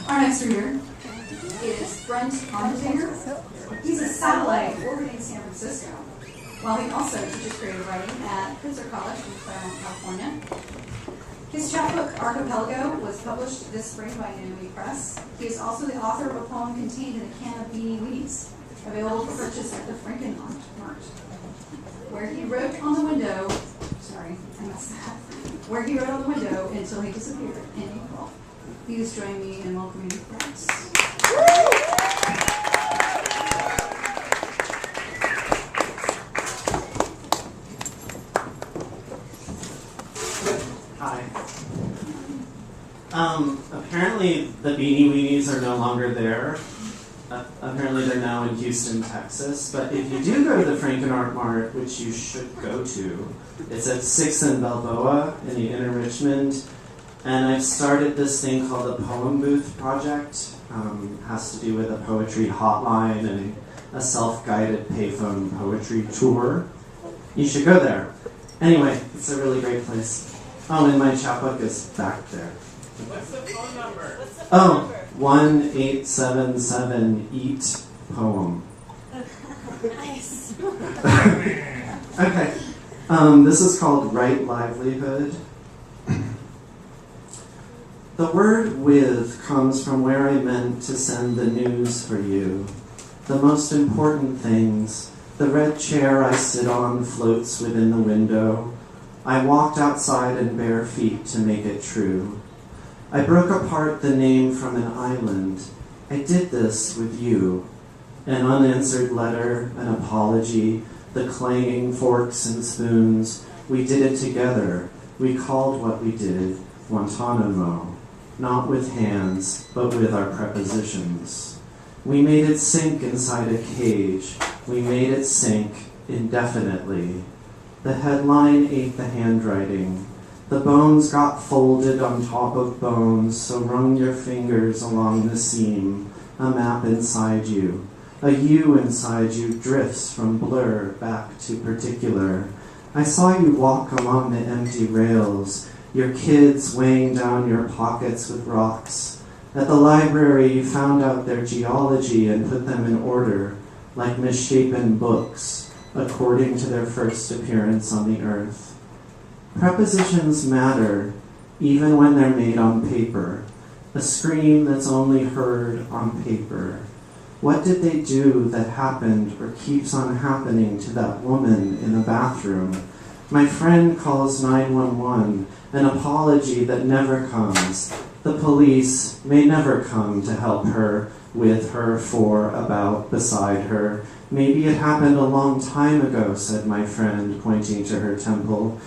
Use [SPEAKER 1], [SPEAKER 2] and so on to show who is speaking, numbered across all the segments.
[SPEAKER 1] Our next reader is Brent Armendinger. He's a satellite orbiting San Francisco, while he also teaches creative writing at Princeton College in Claremont, California. His chapbook, Archipelago, was published this spring by Nanoe Press. He is also the author of a poem contained in a can of Beanie Weenies, available for purchase at the Frankenmart, where he wrote on the window, where he wrote on the window until he disappeared in April. Please join me in welcoming Brent.
[SPEAKER 2] Hi. Apparently the Beanie Weenies are no longer there. Apparently they're now in Houston, Texas. But if you do go to the Frankenart Mart, which you should go to, it's at 6th and Balboa in the Inner Richmond. And I've started this thing called the Poem Booth Project. Has to do with a poetry hotline and a self-guided payphone poetry tour. You should go there. Anyway, it's a really great place. Oh, and my chapbook is back there.
[SPEAKER 3] What's the phone number?
[SPEAKER 2] 1-877-EAT-POEM.
[SPEAKER 4] Nice.
[SPEAKER 2] Okay. This is called Right Livelihood. The word with comes from where I meant to send the news for you. The most important things. The red chair I sit on floats within the window. I walked outside in bare feet to make it true. I broke apart the name from an island. I did this with you. An unanswered letter, an apology, the clanging forks and spoons. We did it together. We called what we did Guantanamo. Not with hands, but with our prepositions. We made it sink inside a cage. We made it sink indefinitely. The headline ate the handwriting. The bones got folded on top of bones, so run your fingers along the seam. A map inside you. A you inside you drifts from blur back to particular. I saw you walk along the empty rails, your kids weighing down your pockets with rocks. At the library, you found out their geology and put them in order, like misshapen books, according to their first appearance on the earth. Prepositions matter, even when they're made on paper, a scream that's only heard on paper. What did they do that happened or keeps on happening to that woman in the bathroom? My friend calls 911, an apology that never comes. The police may never come to help her, with her, for, about, beside her. Maybe it happened a long time ago, said my friend, pointing to her temple.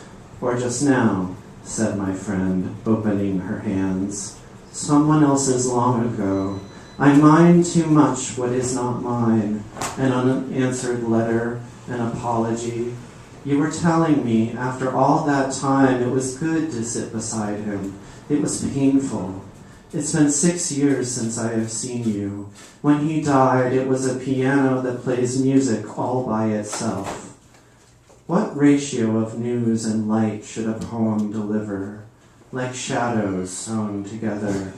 [SPEAKER 2] Or just now, said my friend, opening her hands. Someone else's long ago. I mind too much what is not mine. An unanswered letter, an apology. You were telling me, after all that time, it was good to sit beside him. It was painful. It's been 6 years since I have seen you. When he died, it was a piano that plays music all by itself. What ratio of news and light should a poem deliver? Like shadows sewn together.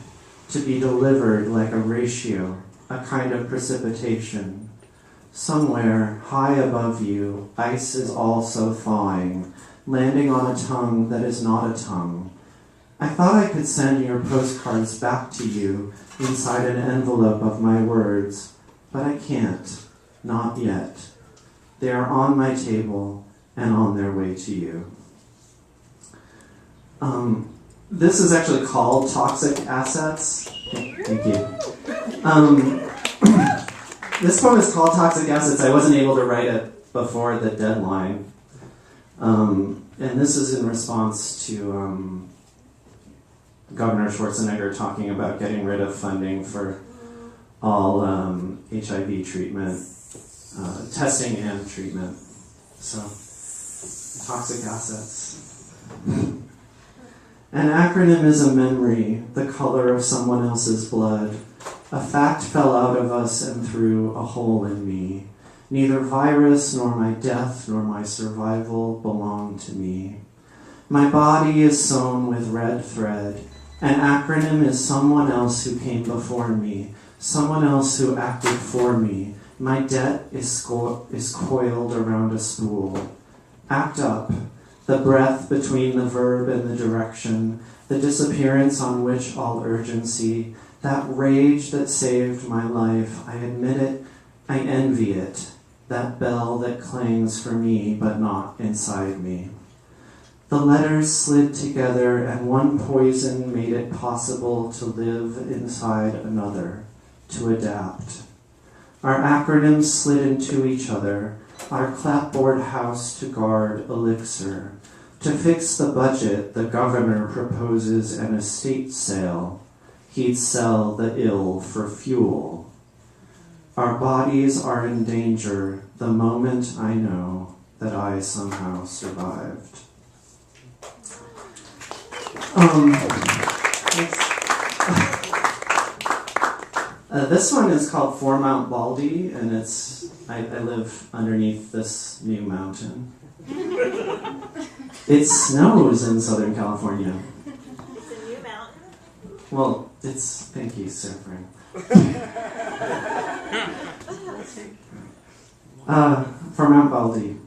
[SPEAKER 2] To be delivered like a ratio, a kind of precipitation. Somewhere, high above you, ice is also thawing, landing on a tongue that is not a tongue. I thought I could send your postcards back to you inside an envelope of my words, but I can't, not yet. They are on my table and on their way to you. This is actually called Toxic Assets. Thank you. This poem is called Toxic Assets. I wasn't able to write it before the deadline. And this is in response to Governor Schwarzenegger talking about getting rid of funding for all HIV treatment, testing and treatment. So, toxic assets. An acronym is a memory, the color of someone else's blood. A fact fell out of us and through a hole in me. Neither virus nor my death nor my survival belong to me. My body is sewn with red thread. An acronym is someone else who came before me, someone else who acted for me. My debt is coiled around a spool. Act up, the breath between the verb and the direction, the disappearance on which all urgency, that rage that saved my life, I admit it, I envy it, that bell that clangs for me but not inside me. The letters slid together and one poison made it possible to live inside another, to adapt. Our acronyms slid into each other, our clapboard house to guard elixir. To fix the budget, the governor proposes an estate sale. He'd sell the ill for fuel. Our bodies are in danger the moment I know that I somehow survived. This one is called For Mount Baldy, and I live underneath this new mountain. It snows in Southern California.
[SPEAKER 4] It's a new mountain?
[SPEAKER 2] Well, thank you, Sir Frank. For Mount Baldy.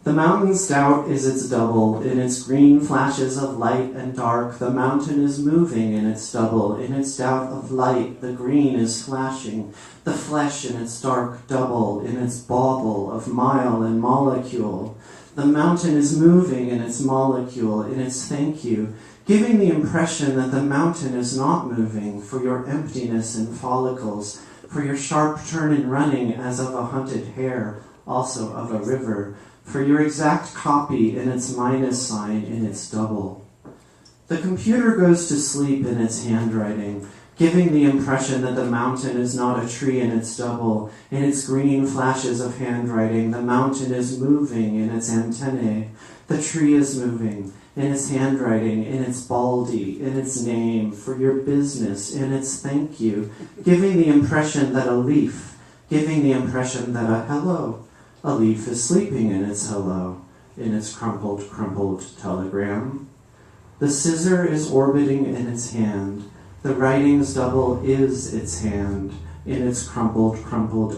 [SPEAKER 2] The mountain's doubt is its double. In its green flashes of light and dark, the mountain is moving in its double. In its doubt of light, the green is flashing. The flesh in its dark double, in its bauble of mile and molecule. The mountain is moving in its molecule, in its thank you, giving the impression that the mountain is not moving for your emptiness and follicles, for your sharp turn in running as of a hunted hare, also of a river, for your exact copy in its minus sign in its double. The computer goes to sleep in its handwriting, giving the impression that the mountain is not a tree in its double. In its green flashes of handwriting, the mountain is moving in its antennae. The tree is moving in its handwriting, in its baldy, in its name, for your business, in its thank you, giving the impression that a leaf, giving the impression that a hello, a leaf is sleeping in its hello, in its crumpled telegram. The scissor is orbiting in its hand. The writing's double is its hand. In its crumpled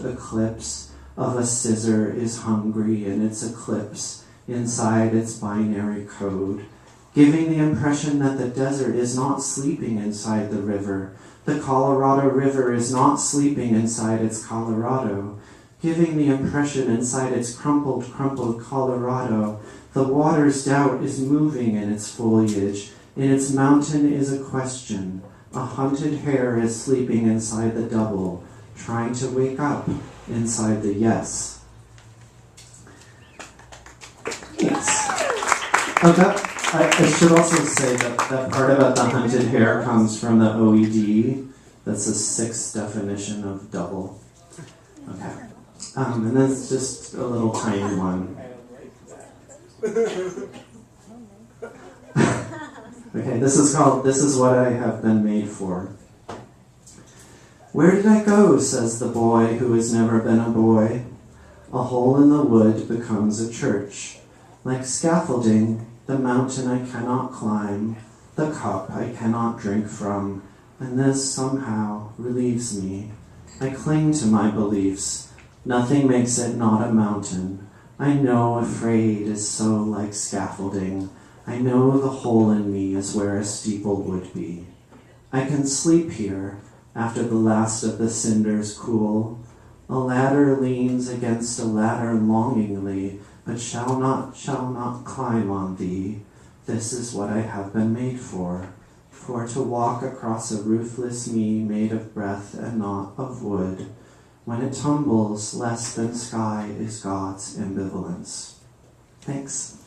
[SPEAKER 2] eclipse of a scissor is hungry in its eclipse, inside its binary code, giving the impression that the desert is not sleeping inside the river. The Colorado River is not sleeping inside its Colorado, giving the impression inside its crumpled Colorado, the water's doubt is moving in its foliage. In its mountain is a question. A hunted hare is sleeping inside the double, trying to wake up inside the yes. Yes. I should also say that part about the hunted hare comes from the OED. That's the sixth definition of double. Okay. And that's just a little tiny one. Okay, this is what I have been made for. Where did I go, says the boy who has never been a boy. A hole in the wood becomes a church. Like scaffolding, the mountain I cannot climb, the cup I cannot drink from, and this somehow relieves me. I cling to my beliefs. Nothing makes it not a mountain. I know afraid is so like scaffolding. I know the hole in me is where a steeple would be. I can sleep here after the last of the cinders cool. A ladder leans against a ladder longingly, but shall not climb on thee. This is what I have been made for to walk across a ruthless me made of breath and not of wood. When it tumbles, less than sky is God's ambivalence. Thanks.